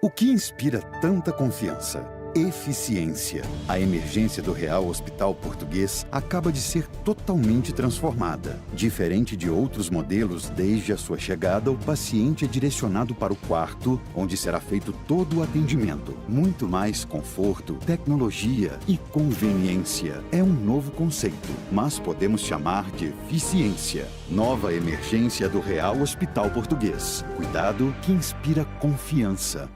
O que inspira tanta confiança? Eficiência. A emergência do Real Hospital Português acaba de ser totalmente transformada. Diferente de outros modelos, desde a sua chegada, o paciente é direcionado para o quarto, onde será feito todo o atendimento. Muito mais conforto, tecnologia e conveniência. É um novo conceito, mas podemos chamar de eficiência. Nova emergência do Real Hospital Português. Cuidado que inspira confiança.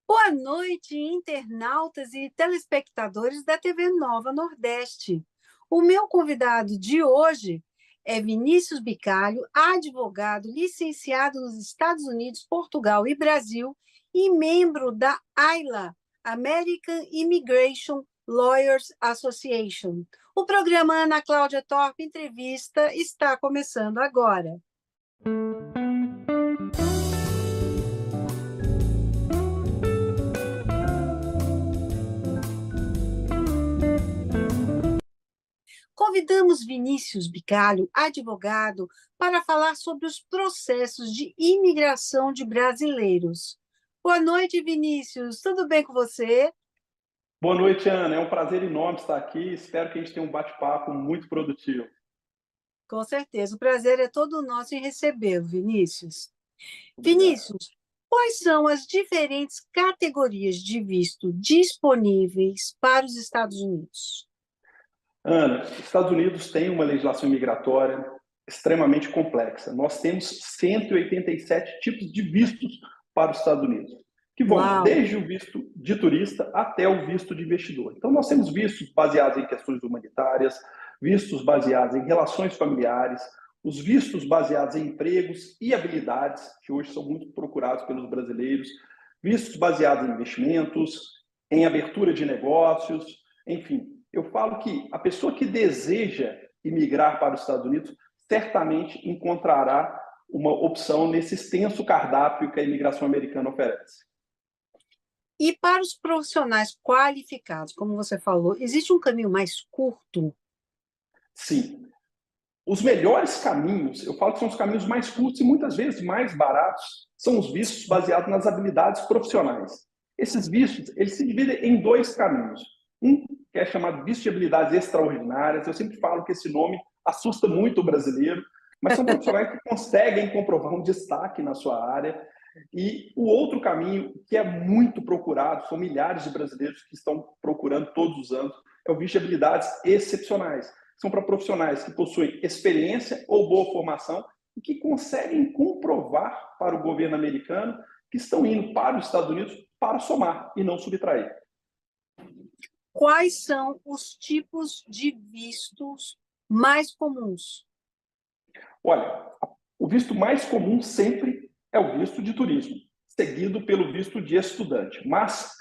Boa noite, internautas e telespectadores da TV Nova Nordeste. O meu convidado de hoje é Vinícius Bicalho, advogado licenciado nos Estados Unidos, Portugal e Brasil e membro da AILA, American Immigration Lawyers Association. O programa Ana Cláudia Torpe Entrevista está começando agora. Convidamos Vinícius Bicalho, advogado, para falar sobre os processos de imigração de brasileiros. Boa noite, Vinícius. Tudo bem com você? Boa noite, Ana. É um prazer enorme estar aqui. Espero que a gente tenha um bate-papo muito produtivo. Com certeza. O prazer é todo nosso em recebê-lo, Vinícius. Obrigado. Vinícius, quais são as diferentes categorias de visto disponíveis para os Estados Unidos? Ana, os Estados Unidos têm uma legislação imigratória extremamente complexa. Nós temos 187 tipos de vistos para os Estados Unidos, que vão Uau! desde o visto de turista até o visto de investidor. Então, nós temos vistos baseados em questões humanitárias, vistos baseados em relações familiares, os vistos baseados em empregos e habilidades, que hoje são muito procurados pelos brasileiros, vistos baseados em investimentos, em abertura de negócios, enfim. Eu falo que a pessoa que deseja imigrar para os Estados Unidos certamente encontrará uma opção nesse extenso cardápio que a imigração americana oferece. E para os profissionais qualificados, como você falou, existe um caminho mais curto? Sim. Os melhores caminhos, eu falo que são os caminhos mais curtos e muitas vezes mais baratos, são os vistos baseados nas habilidades profissionais. Esses vistos, eles se dividem em dois caminhos. Um que é chamado visto de habilidades extraordinárias. Eu sempre falo que esse nome assusta muito o brasileiro, mas são profissionais que conseguem comprovar um destaque na sua área. E o outro caminho, que é muito procurado, são milhares de brasileiros que estão procurando todos os anos, é o visto de habilidades excepcionais. São para profissionais que possuem experiência ou boa formação e que conseguem comprovar para o governo americano que estão indo para os Estados Unidos para somar e não subtrair. Quais são os tipos de vistos mais comuns? Olha, o visto mais comum sempre é o visto de turismo, seguido pelo visto de estudante. Mas,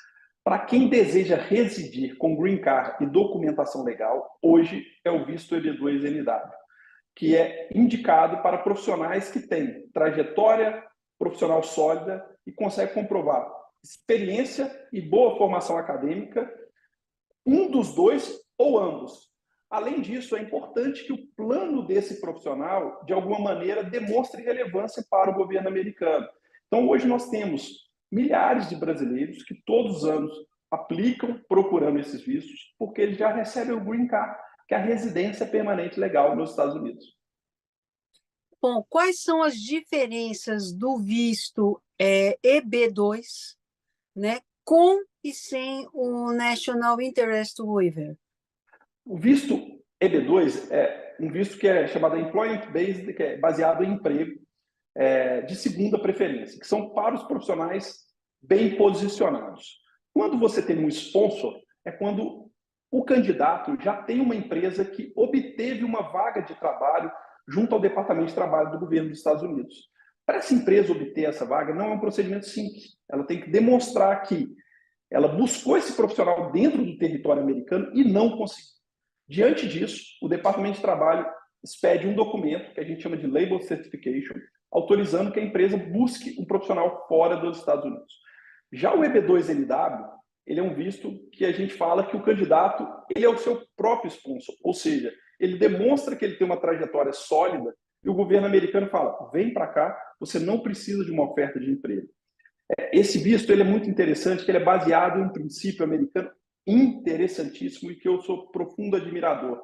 para quem deseja residir com green card e documentação legal, hoje é o visto EB2NW, que é indicado para profissionais que têm trajetória profissional sólida e conseguem comprovar experiência e boa formação acadêmica, um dos dois ou ambos. Além disso, é importante que o plano desse profissional, de alguma maneira, demonstre relevância para o governo americano. Então, hoje nós temos milhares de brasileiros que todos os anos aplicam procurando esses vistos, porque eles já recebem o Green Card, que é a residência permanente legal nos Estados Unidos. Bom, quais são as diferenças do visto EB2, né, com e sem o National Interest Waiver? O visto EB2 é um visto que é chamado Employment Based, que é baseado em emprego, de segunda preferência, que são para os profissionais bem posicionados. Quando você tem um sponsor, é quando o candidato já tem uma empresa que obteve uma vaga de trabalho junto ao Departamento de Trabalho do governo dos Estados Unidos. Para essa empresa obter essa vaga, não é um procedimento simples. Ela tem que demonstrar que ela buscou esse profissional dentro do território americano e não conseguiu. Diante disso, o Departamento de Trabalho expede um documento que a gente chama de Label Certification, autorizando que a empresa busque um profissional fora dos Estados Unidos. Já o EB2NW, ele é um visto que a gente fala que o candidato ele é o seu próprio sponsor, ou seja, ele demonstra que ele tem uma trajetória sólida e o governo americano fala, vem para cá, você não precisa de uma oferta de emprego. Esse visto ele é muito interessante, que ele é baseado em um princípio americano interessantíssimo e que eu sou profundo admirador,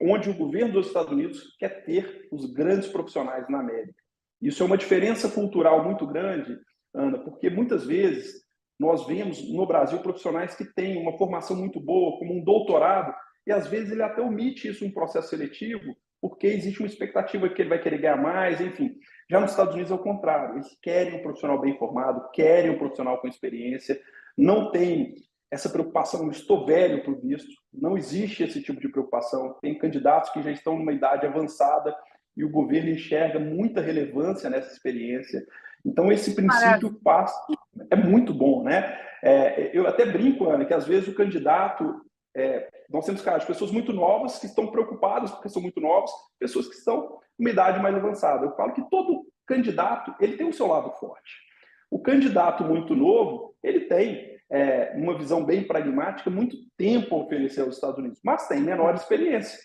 onde o governo dos Estados Unidos quer ter os grandes profissionais na América. Isso é uma diferença cultural muito grande, Ana, porque muitas vezes nós vemos no Brasil profissionais que têm uma formação muito boa, como um doutorado, e às vezes ele até omite isso em um processo seletivo, porque existe uma expectativa que ele vai querer ganhar mais, enfim. Já nos Estados Unidos é o contrário, eles querem um profissional bem formado, querem um profissional com experiência, não tem essa preocupação, estou velho para o visto, não existe esse tipo de preocupação. Tem candidatos que já estão numa idade avançada e o governo enxerga muita relevância nessa experiência. Então, esse princípio é muito bom, né? Eu até brinco, Ana, que às vezes o candidato... nós temos casos de pessoas muito novas que estão preocupadas porque são muito novos, pessoas que estão numa idade mais avançada. Eu falo que todo candidato ele tem o seu lado forte. O candidato muito novo, ele tem uma visão bem pragmática, muito tempo a oferecer aos Estados Unidos, mas tem menor experiência.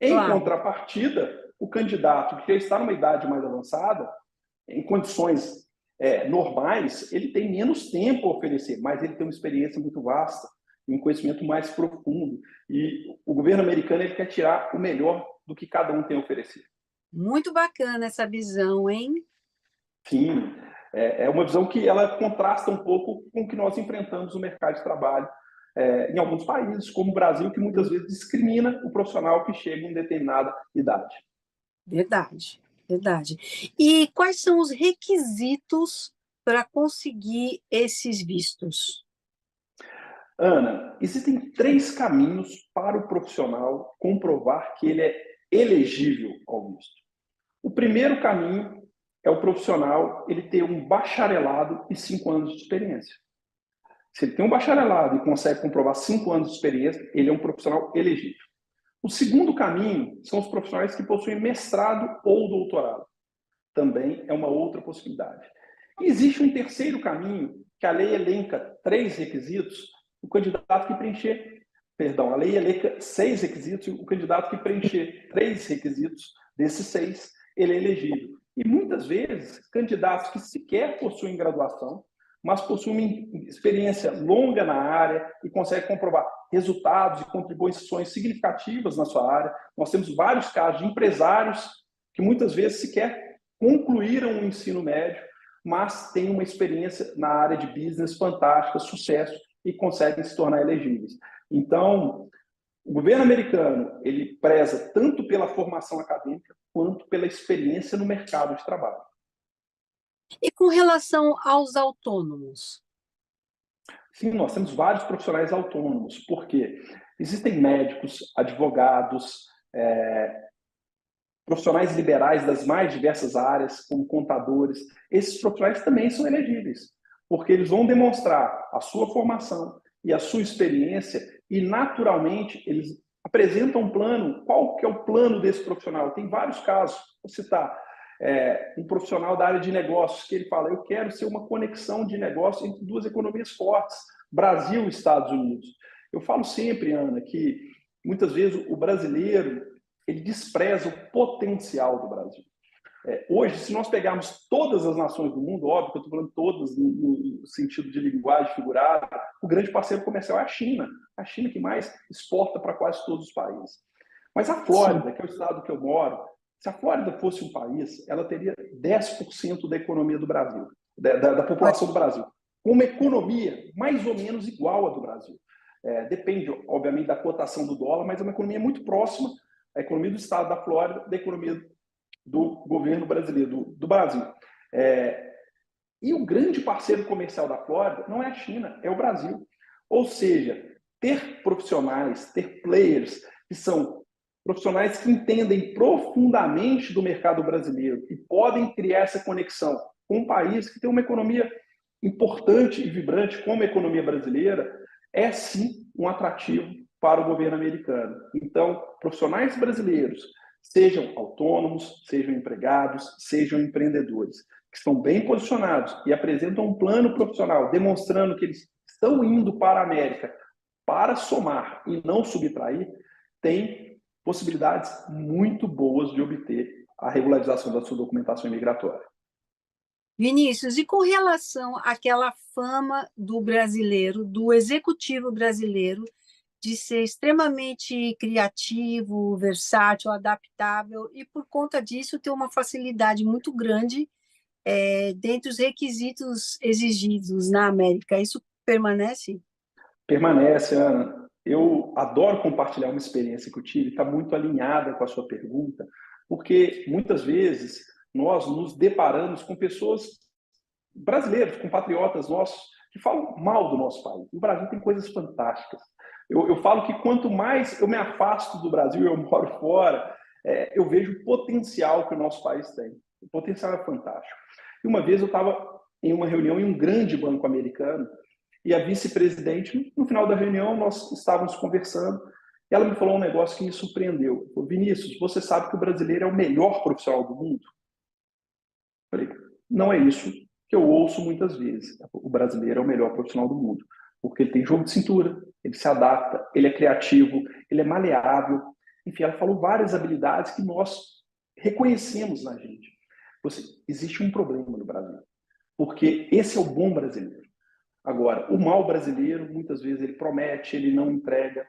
Em contrapartida, o candidato que já está numa idade mais avançada, em condições normais, ele tem menos tempo a oferecer, mas ele tem uma experiência muito vasta, um conhecimento mais profundo. E o governo americano ele quer tirar o melhor do que cada um tem a oferecer. Muito bacana essa visão, hein? Sim, é uma visão que ela contrasta um pouco com o que nós enfrentamos no mercado de trabalho em alguns países, como o Brasil, que muitas vezes discrimina o profissional que chega em determinada idade. Verdade, verdade. E quais são os requisitos para conseguir esses vistos? Ana, existem 3 caminhos para o profissional comprovar que ele é elegível ao visto. O primeiro caminho é o profissional ele ter um bacharelado e 5 anos de experiência. Se ele tem um bacharelado e consegue comprovar 5 anos de experiência, ele é um profissional elegível. O segundo caminho são os profissionais que possuem mestrado ou doutorado. Também é uma outra possibilidade. E existe um terceiro caminho, que a lei elenca 3 requisitos, o candidato que preencher, a lei elenca 6 requisitos, e o candidato que preencher 3 requisitos desses 6, ele é elegível. E muitas vezes, candidatos que sequer possuem graduação, mas possuem experiência longa na área e conseguem comprovar resultados e contribuições significativas na sua área. Nós temos vários casos de empresários que muitas vezes sequer concluíram o ensino médio, mas têm uma experiência na área de business fantástica, sucesso, e conseguem se tornar elegíveis. Então, o governo americano ele preza tanto pela formação acadêmica quanto pela experiência no mercado de trabalho. E com relação aos autônomos? Sim, nós temos vários profissionais autônomos, porque existem médicos, advogados, profissionais liberais das mais diversas áreas, como contadores. Esses profissionais também são elegíveis, porque eles vão demonstrar a sua formação e a sua experiência e, naturalmente, eles apresentam um plano. Qual que é o plano desse profissional? Tem vários casos. Vou citar um profissional da área de negócios que ele fala: eu quero ser uma conexão de negócios entre 2 economias fortes, Brasil e Estados Unidos. Eu falo sempre, Ana, que muitas vezes o brasileiro ele despreza o potencial do Brasil. Hoje, se nós pegarmos todas as nações do mundo, óbvio que eu estou falando todas no sentido de linguagem figurada, o grande parceiro comercial é a China que mais exporta para quase todos os países. Mas a Flórida, que é o estado que eu moro, se a Flórida fosse um país, ela teria 10% da economia do Brasil, da população do Brasil, com uma economia mais ou menos igual à do Brasil. Depende, obviamente, da cotação do dólar, mas é uma economia muito próxima, a economia do estado da Flórida, da economia do governo brasileiro, do Brasil. E o grande parceiro comercial da Flórida não é a China, é o Brasil. Ou seja, ter profissionais, ter players que são profissionais que entendem profundamente do mercado brasileiro e podem criar essa conexão com um país que tem uma economia importante e vibrante como a economia brasileira, é sim um atrativo para o governo americano. Então, profissionais brasileiros, sejam autônomos, sejam empregados, sejam empreendedores, que estão bem posicionados e apresentam um plano profissional demonstrando que eles estão indo para a América para somar e não subtrair, têm possibilidades muito boas de obter a regularização da sua documentação imigratória. Vinícius, e com relação àquela fama do brasileiro, do executivo brasileiro, de ser extremamente criativo, versátil, adaptável, e por conta disso ter uma facilidade muito grande dentre os requisitos exigidos na América. Isso permanece? Permanece, Ana. Eu adoro compartilhar uma experiência que eu tive, está muito alinhada com a sua pergunta, porque muitas vezes nós nos deparamos com pessoas brasileiros, compatriotas nossos, que falam mal do nosso país. O Brasil tem coisas fantásticas. Eu falo que quanto mais eu me afasto do Brasil, eu moro fora, eu vejo o potencial que o nosso país tem. O potencial é fantástico. E uma vez eu estava em uma reunião em um grande banco americano, e a vice-presidente, no final da reunião, nós estávamos conversando, e ela me falou um negócio que me surpreendeu. Falou, Vinícius, você sabe que o brasileiro é o melhor profissional do mundo? Eu falei, não é isso que eu ouço muitas vezes. O brasileiro é o melhor profissional do mundo, porque ele tem jogo de cintura, ele se adapta, ele é criativo, ele é maleável. Enfim, ela falou várias habilidades que nós reconhecemos na gente. Existe um problema no Brasil, porque esse é o bom brasileiro. Agora, o mau brasileiro, muitas vezes, ele promete, ele não entrega.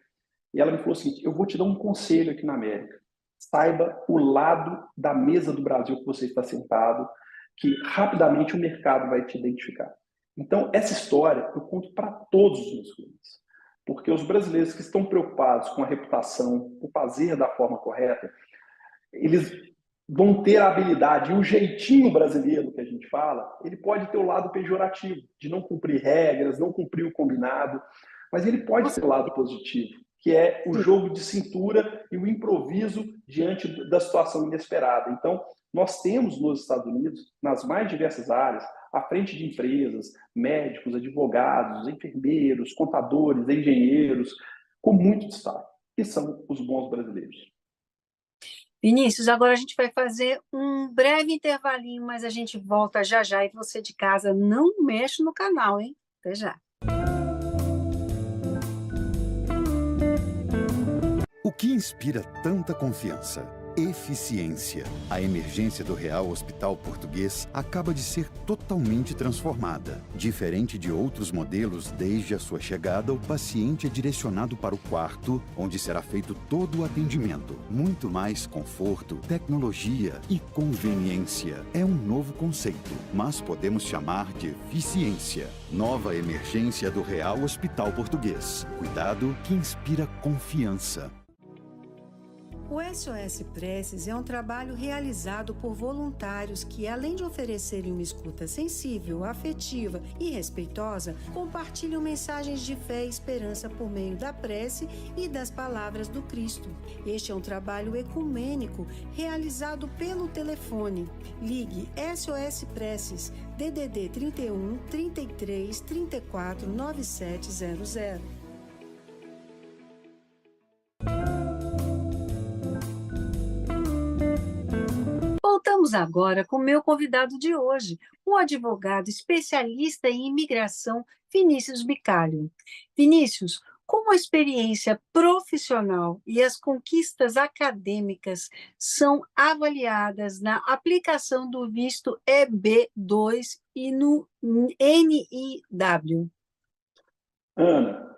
E ela me falou assim, eu vou te dar um conselho aqui na América. Saiba o lado da mesa do Brasil que você está sentado, que rapidamente o mercado vai te identificar. Então, essa história eu conto para todos os meus clientes. Porque os brasileiros que estão preocupados com a reputação, o fazer da forma correta, eles vão ter a habilidade, e o jeitinho brasileiro que a gente fala, ele pode ter o lado pejorativo, de não cumprir regras, não cumprir o combinado, mas ele pode ter o lado positivo, que é o jogo de cintura e o improviso diante da situação inesperada. Então, nós temos nos Estados Unidos, nas mais diversas áreas, à frente de empresas, médicos, advogados, enfermeiros, contadores, engenheiros, com muito destaque, que são os bons brasileiros. Vinícius, agora a gente vai fazer um breve intervalinho, mas a gente volta já já e você de casa não mexe no canal, hein? Até já. O que inspira tanta confiança? Eficiência. A emergência do Real Hospital Português acaba de ser totalmente transformada. Diferente de outros modelos, desde a sua chegada, o paciente é direcionado para o quarto, onde será feito todo o atendimento. Muito mais conforto, tecnologia e conveniência. É um novo conceito, mas podemos chamar de eficiência. Nova emergência do Real Hospital Português. Cuidado que inspira confiança. O SOS Preces é um trabalho realizado por voluntários que, além de oferecerem uma escuta sensível, afetiva e respeitosa, compartilham mensagens de fé e esperança por meio da prece e das palavras do Cristo. Este é um trabalho ecumênico realizado pelo telefone. Ligue SOS Preces, DDD 31 33 34 9700. Voltamos agora com o meu convidado de hoje, o advogado especialista em imigração, Vinícius Bicalho. Vinícius, como a experiência profissional e as conquistas acadêmicas são avaliadas na aplicação do visto EB2 e no NIW? Ana,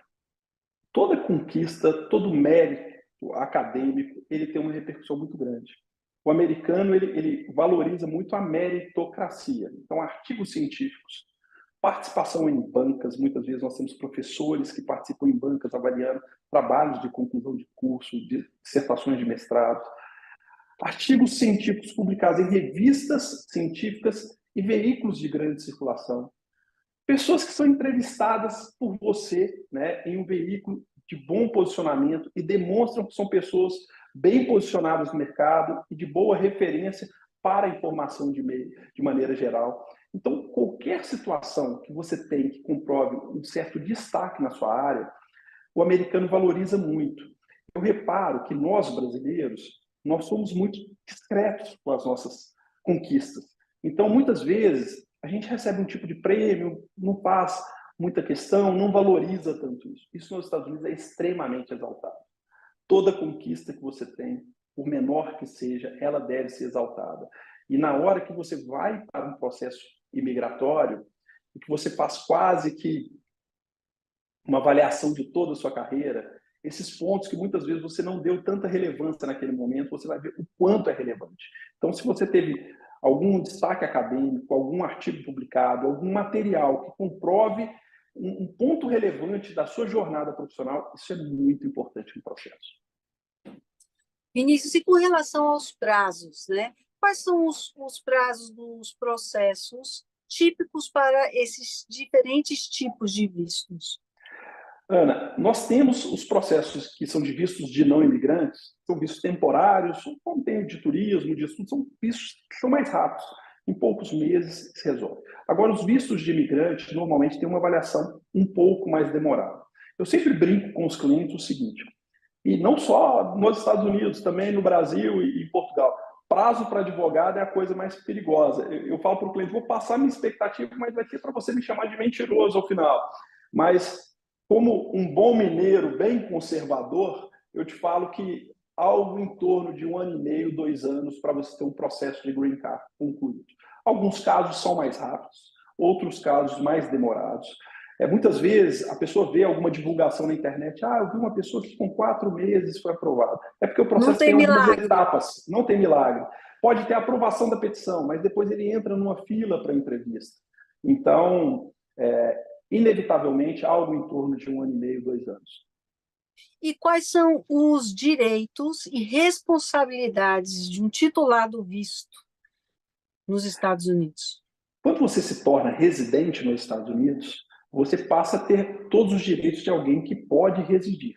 toda conquista, todo mérito acadêmico, ele tem uma repercussão muito grande. O americano ele valoriza muito a meritocracia. Então, artigos científicos, participação em bancas, muitas vezes nós temos professores que participam em bancas avaliando trabalhos de conclusão de curso, de dissertações de mestrado, artigos científicos publicados em revistas científicas e veículos de grande circulação, pessoas que são entrevistadas por você, né, em um veículo de bom posicionamento e demonstram que são pessoas bem posicionadas no mercado e de boa referência para a informação de maneira geral. Então, qualquer situação que você tem que comprove um certo destaque na sua área, o americano valoriza muito. Eu reparo que nós, brasileiros, nós somos muito discretos com as nossas conquistas. Então, muitas vezes, a gente recebe um tipo de prêmio, não faz muita questão, não valoriza tanto isso. Isso nos Estados Unidos é extremamente exaltado. Toda conquista que você tem, por menor que seja, ela deve ser exaltada. E na hora que você vai para um processo imigratório, e que você faz quase que uma avaliação de toda a sua carreira, esses pontos que muitas vezes você não deu tanta relevância naquele momento, você vai ver o quanto é relevante. Então, se você teve algum destaque acadêmico, algum artigo publicado, algum material que comprove um ponto relevante da sua jornada profissional, isso é muito importante no processo. Vinícius, e com relação aos prazos, né? Quais são os prazos dos processos típicos para esses diferentes tipos de vistos? Ana, nós temos os processos que são de vistos de não imigrantes, são vistos temporários, como tem o de turismo, de estudo, são vistos que são mais rápidos. Em poucos meses se resolve. Agora, os vistos de imigrante normalmente têm uma avaliação um pouco mais demorada. Eu sempre brinco com os clientes o seguinte, e não só nos Estados Unidos, também no Brasil e em Portugal. Prazo para advogado é a coisa mais perigosa. Eu falo para o cliente, vou passar minha expectativa, mas vai ser para você me chamar de mentiroso ao final. Mas, como um bom mineiro bem conservador, eu te falo que algo em torno de 1 ano e meio, 2 anos, para você ter um processo de green card concluído. Alguns casos são mais rápidos, outros casos mais demorados. Muitas vezes a pessoa vê alguma divulgação na internet, eu vi uma pessoa que com 4 meses foi aprovada. É porque o processo tem algumas etapas, não tem milagre. Pode ter a aprovação da petição, mas depois ele entra numa fila para entrevista. Então, inevitavelmente, algo em torno de 1 ano e meio, 2 anos. E quais são os direitos e responsabilidades de um titular do visto nos Estados Unidos? Quando você se torna residente nos Estados Unidos, você passa a ter todos os direitos de alguém que pode residir.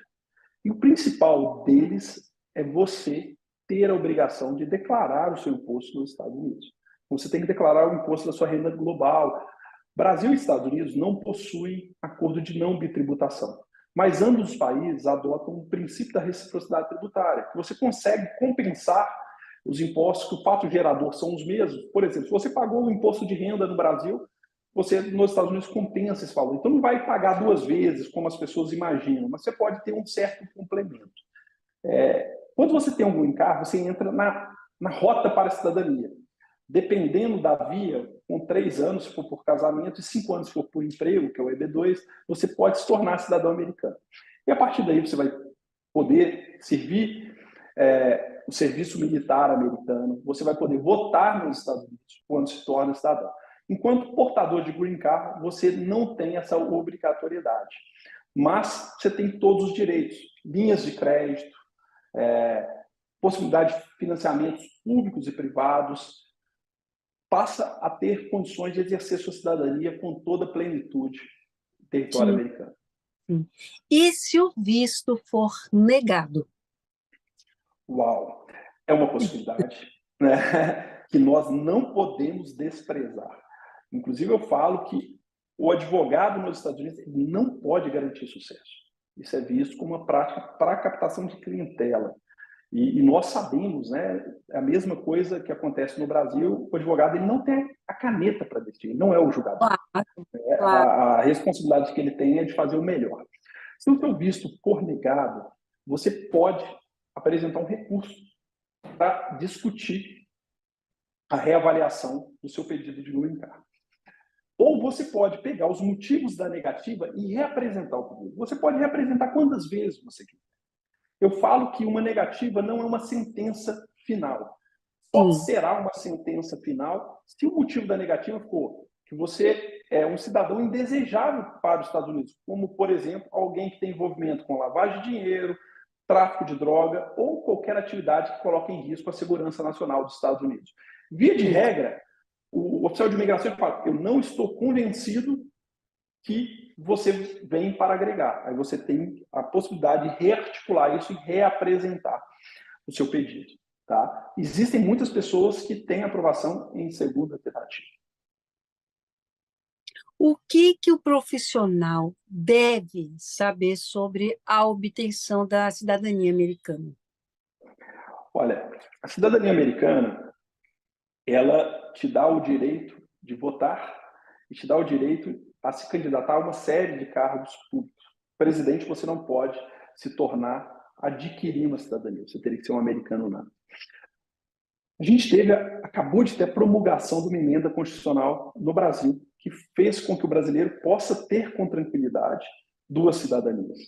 E o principal deles é você ter a obrigação de declarar o seu imposto nos Estados Unidos. Você tem que declarar o imposto da sua renda global. Brasil e Estados Unidos não possuem acordo de não bitributação, mas ambos os países adotam o princípio da reciprocidade tributária, que você consegue compensar os impostos que o fato gerador são os mesmos. Por exemplo, se você pagou o imposto de renda no Brasil, você nos Estados Unidos compensa esse valor. Então não vai pagar 2 vezes, como as pessoas imaginam, mas você pode ter um certo complemento. Quando você tem um green card, você entra na rota para a cidadania. Dependendo da via, com 3 anos, se for por casamento, e 5 anos, se for por emprego, que é o EB2, você pode se tornar cidadão americano. E a partir daí você vai poder servir o serviço militar americano, você vai poder votar nos Estados Unidos quando se torna cidadão. Enquanto portador de green card, você não tem essa obrigatoriedade. Mas você tem todos os direitos, linhas de crédito, possibilidade de financiamentos públicos e privados, passa a ter condições de exercer sua cidadania com toda a plenitude do território americano. Sim. E se o visto for negado? Uau! É uma possibilidade, né, que nós não podemos desprezar. Inclusive, eu falo que o advogado nos Estados Unidos não pode garantir sucesso. Isso é visto como uma prática para captação de clientela. E nós sabemos, né, a mesma coisa que acontece no Brasil, o advogado ele não tem a caneta para decidir, não é o julgador. Claro. A responsabilidade que ele tem é de fazer o melhor. Se o seu visto for negado, você pode apresentar um recurso para discutir a reavaliação do seu pedido de green card. Ou você pode pegar os motivos da negativa e reapresentar o pedido. Você pode reapresentar quantas vezes você quiser. Eu falo que uma negativa não é uma sentença final. Só será uma sentença final se o motivo da negativa for que você é um cidadão indesejável para os Estados Unidos, como, por exemplo, alguém que tem envolvimento com lavagem de dinheiro, tráfico de droga ou qualquer atividade que coloque em risco a segurança nacional dos Estados Unidos. Via de regra, o oficial de imigração fala, eu não estou convencido que você vem para agregar. Aí você tem a possibilidade de rearticular isso e reapresentar o seu pedido. Tá? Existem muitas pessoas que têm aprovação em segunda tentativa. O que o profissional deve saber sobre a obtenção da cidadania americana? Olha, a cidadania americana, ela te dá o direito de votar e te dá o direito a se candidatar a uma série de cargos públicos. Presidente, você não pode se tornar, adquirir uma cidadania. Você teria que ser um americano nato. A gente acabou de ter a promulgação de uma emenda constitucional no Brasil que fez com que o brasileiro possa ter com tranquilidade duas cidadanias.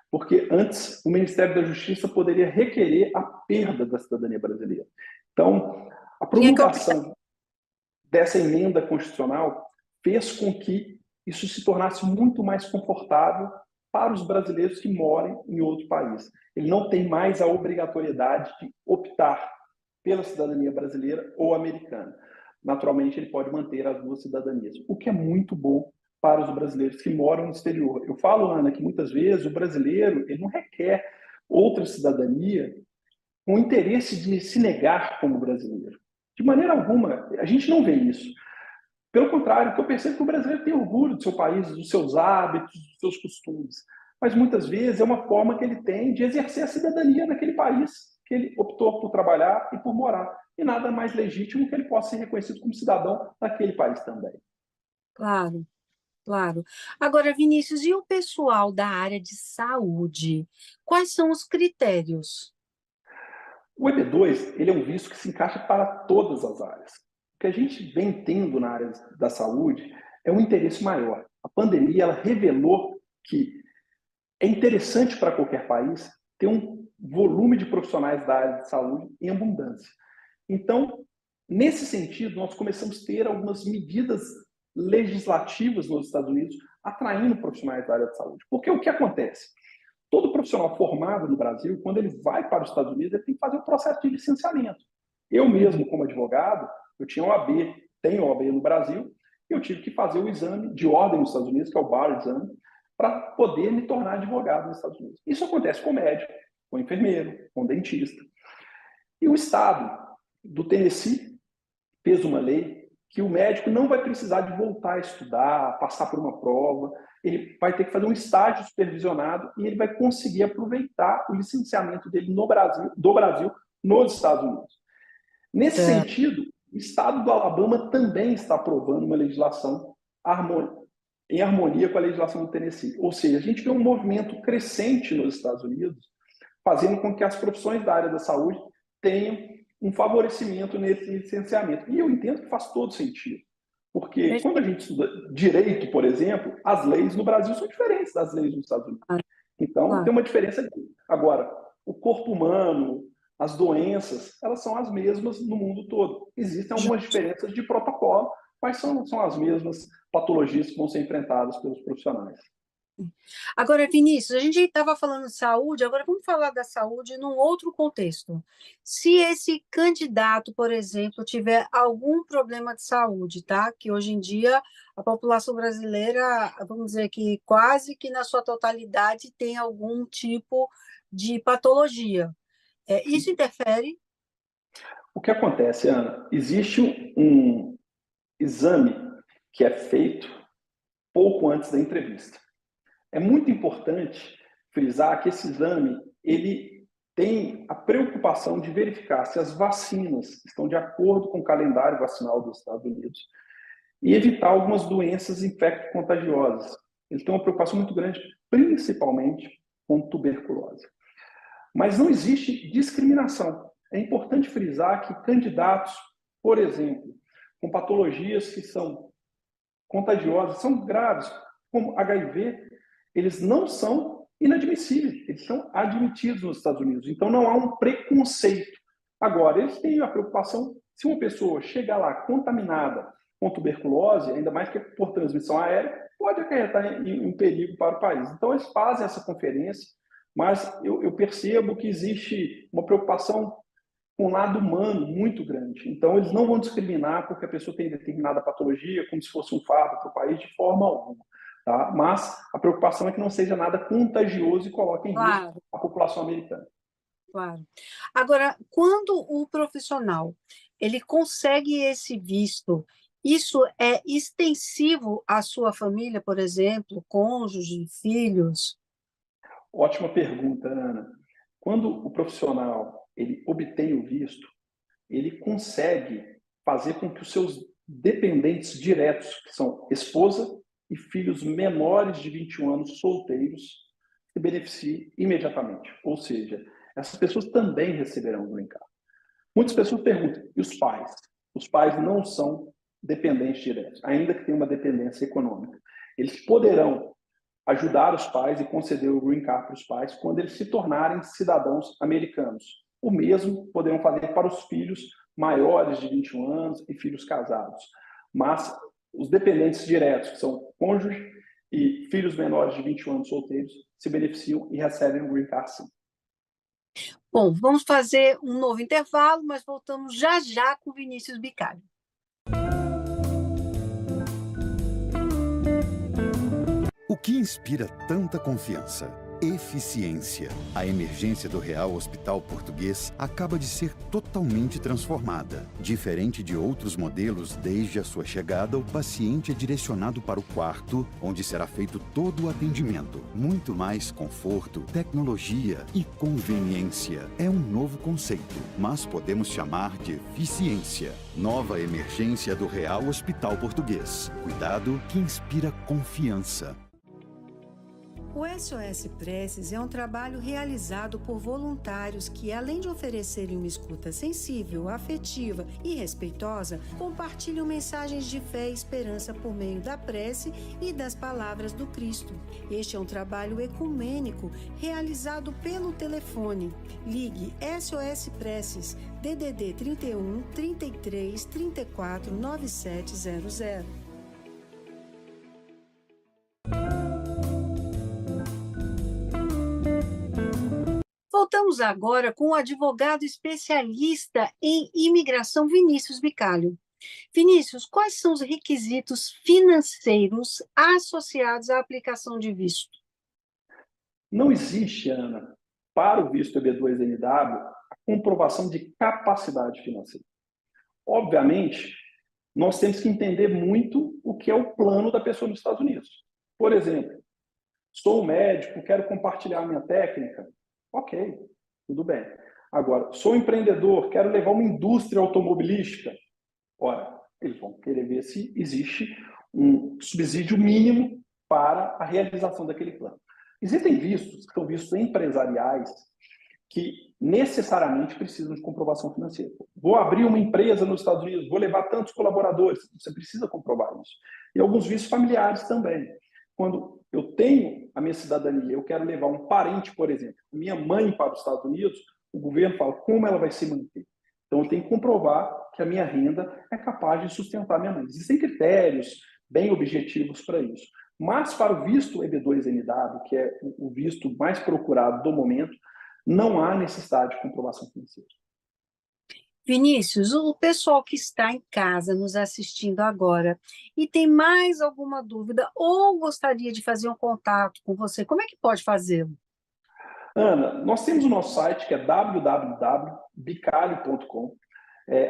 Porque antes o Ministério da Justiça poderia requerer a perda da cidadania brasileira. Então, a promulgação dessa emenda constitucional fez com que isso se tornasse muito mais confortável para os brasileiros que moram em outro país. Ele não tem mais a obrigatoriedade de optar pela cidadania brasileira ou americana. Naturalmente, ele pode manter as duas cidadanias, o que é muito bom para os brasileiros que moram no exterior. Eu falo, Ana, que muitas vezes o brasileiro ele não requer outra cidadania com o interesse de se negar como brasileiro. De maneira alguma, a gente não vê isso. Pelo contrário, eu percebo que o brasileiro tem orgulho do seu país, dos seus hábitos, dos seus costumes. Mas muitas vezes é uma forma que ele tem de exercer a cidadania naquele país que ele optou por trabalhar e por morar. E nada mais legítimo que ele possa ser reconhecido como cidadão daquele país também. Claro, claro. Agora, Vinícius, e o pessoal da área de saúde? Quais são os critérios? O EB2 ele é um visto que se encaixa para todas as áreas. O que a gente vem tendo na área da saúde é um interesse maior. A pandemia ela revelou que é interessante para qualquer país ter um volume de profissionais da área de saúde em abundância. Então, nesse sentido, nós começamos a ter algumas medidas legislativas nos Estados Unidos atraindo profissionais da área de saúde. Porque o que acontece? Todo profissional formado no Brasil, quando ele vai para os Estados Unidos, ele tem que fazer um processo de licenciamento. Eu mesmo, como advogado, eu tinha OAB, tenho OAB no Brasil, e eu tive que fazer o exame de ordem nos Estados Unidos, que é o Bar Exam, para poder me tornar advogado nos Estados Unidos. Isso acontece com médico, com enfermeiro, com dentista. E o estado do Tennessee fez uma lei que o médico não vai precisar de voltar a estudar, passar por uma prova, ele vai ter que fazer um estágio supervisionado e ele vai conseguir aproveitar o licenciamento dele no Brasil, do Brasil nos Estados Unidos. Nesse sentido, o estado do Alabama também está aprovando uma legislação em harmonia com a legislação do Tennessee. Ou seja, a gente vê um movimento crescente nos Estados Unidos, fazendo com que as profissões da área da saúde tenham um favorecimento nesse licenciamento. E eu entendo que faz todo sentido. Porque quando a gente estuda direito, por exemplo, as leis no Brasil são diferentes das leis nos Estados Unidos. Então, tem uma diferença aqui. Agora, o corpo humano, as doenças, elas são as mesmas no mundo todo. Existem algumas diferenças de protocolo, mas são as mesmas patologias que vão ser enfrentadas pelos profissionais. Agora, Vinícius, a gente estava falando de saúde, agora vamos falar da saúde num outro contexto. Se esse candidato, por exemplo, tiver algum problema de saúde, tá? Que hoje em dia a população brasileira, vamos dizer que quase que na sua totalidade tem algum tipo de patologia. Isso interfere? O que acontece, Ana? Existe um exame que é feito pouco antes da entrevista. É muito importante frisar que esse exame ele tem a preocupação de verificar se as vacinas estão de acordo com o calendário vacinal dos Estados Unidos e evitar algumas doenças infecto-contagiosas. Ele tem uma preocupação muito grande, principalmente com tuberculose. Mas não existe discriminação. É importante frisar que candidatos, por exemplo, com patologias que são contagiosas, são graves, como HIV, eles não são inadmissíveis, eles são admitidos nos Estados Unidos. Então, não há um preconceito. Agora, eles têm a preocupação, se uma pessoa chegar lá contaminada com tuberculose, ainda mais que por transmissão aérea, pode acarretar em um perigo para o país. Então, eles fazem essa conferência, mas eu percebo que existe uma preocupação com um lado humano muito grande. Então, eles não vão discriminar porque a pessoa tem determinada patologia, como se fosse um fardo para o país, de forma alguma. Tá? Mas a preocupação é que não seja nada contagioso e coloque em risco a população americana. Claro. Agora, quando o profissional ele consegue esse visto, isso é extensivo à sua família, por exemplo, cônjuge, filhos? Ótima pergunta, Ana. Quando o profissional ele obtém o visto, ele consegue fazer com que os seus dependentes diretos, que são esposa e filhos menores de 21 anos solteiros, se beneficiem imediatamente. Ou seja, essas pessoas também receberão o green card. Muitas pessoas perguntam, e os pais? Os pais não são dependentes diretos, ainda que tenham uma dependência econômica. Eles poderão ajudar os pais e conceder o green card para os pais quando eles se tornarem cidadãos americanos. O mesmo poderão fazer para os filhos maiores de 21 anos e filhos casados. Mas os dependentes diretos, que são cônjuge e filhos menores de 21 anos solteiros, se beneficiam e recebem o green card sim. Bom, vamos fazer um novo intervalo, mas voltamos já já com Vinícius Bicalho. O que inspira tanta confiança? Eficiência. A emergência do Real Hospital Português acaba de ser totalmente transformada. Diferente de outros modelos, desde a sua chegada, o paciente é direcionado para o quarto, onde será feito todo o atendimento. Muito mais conforto, tecnologia e conveniência. É um novo conceito, mas podemos chamar de eficiência. Nova emergência do Real Hospital Português. Cuidado que inspira confiança. O SOS Preces é um trabalho realizado por voluntários que, além de oferecerem uma escuta sensível, afetiva e respeitosa, compartilham mensagens de fé e esperança por meio da prece e das palavras do Cristo. Este é um trabalho ecumênico realizado pelo telefone. Ligue SOS Preces, DDD 31 33 34 9700. Voltamos agora com o advogado especialista em imigração, Vinícius Bicalho. Vinícius, quais são os requisitos financeiros associados à aplicação de visto? Não existe, Ana, para o visto EB2NW, a comprovação de capacidade financeira. Obviamente, nós temos que entender muito o que é o plano da pessoa nos Estados Unidos. Por exemplo, sou médico, quero compartilhar minha técnica. Ok, tudo bem. Agora, sou empreendedor, quero levar uma indústria automobilística. Ora, eles vão querer ver se existe um subsídio mínimo para a realização daquele plano. Existem vistos, que são vistos empresariais, que necessariamente precisam de comprovação financeira. Vou abrir uma empresa nos Estados Unidos, vou levar tantos colaboradores, você precisa comprovar isso. E alguns vistos familiares também. Quando eu tenho a minha cidadania, eu quero levar um parente, por exemplo, minha mãe para os Estados Unidos, o governo fala como ela vai se manter. Então, eu tenho que comprovar que a minha renda é capaz de sustentar minha mãe. Existem critérios bem objetivos para isso. Mas, para o visto EB2NW, que é o visto mais procurado do momento, não há necessidade de comprovação financeira. Vinícius, o pessoal que está em casa nos assistindo agora e tem mais alguma dúvida ou gostaria de fazer um contato com você, como é que pode fazê-lo? Ana, nós temos o nosso site, que é www.bicalho.com.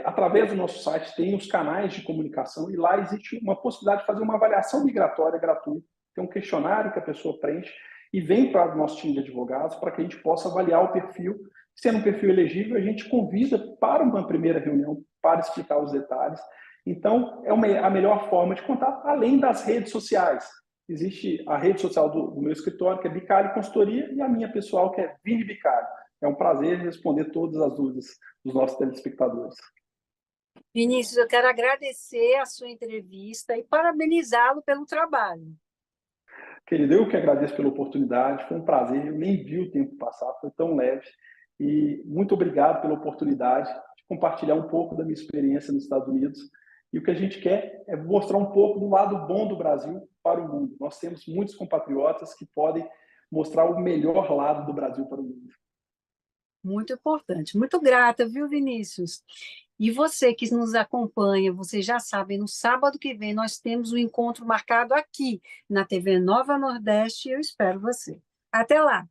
Através do nosso site tem os canais de comunicação e lá existe uma possibilidade de fazer uma avaliação migratória gratuita. Tem um questionário que a pessoa preenche e vem para o nosso time de advogados para que a gente possa avaliar o perfil. Sendo um perfil elegível, a gente convida para uma primeira reunião para explicar os detalhes. Então, é a melhor forma de contato, além das redes sociais. Existe a rede social do meu escritório, que é Bicalho Consultoria, e a minha pessoal, que é Vini Bicalho. É um prazer responder todas as dúvidas dos nossos telespectadores. Vinícius, eu quero agradecer a sua entrevista e parabenizá-lo pelo trabalho. Querido, eu que agradeço pela oportunidade, foi um prazer, eu nem vi o tempo passar, foi tão leve. E muito obrigado pela oportunidade de compartilhar um pouco da minha experiência nos Estados Unidos. E o que a gente quer é mostrar um pouco do lado bom do Brasil para o mundo. Nós temos muitos compatriotas que podem mostrar o melhor lado do Brasil para o mundo. Muito importante. Muito grata, viu, Vinícius? E você que nos acompanha, vocês já sabem, no sábado que vem nós temos um encontro marcado aqui na TV Nova Nordeste e eu espero você. Até lá!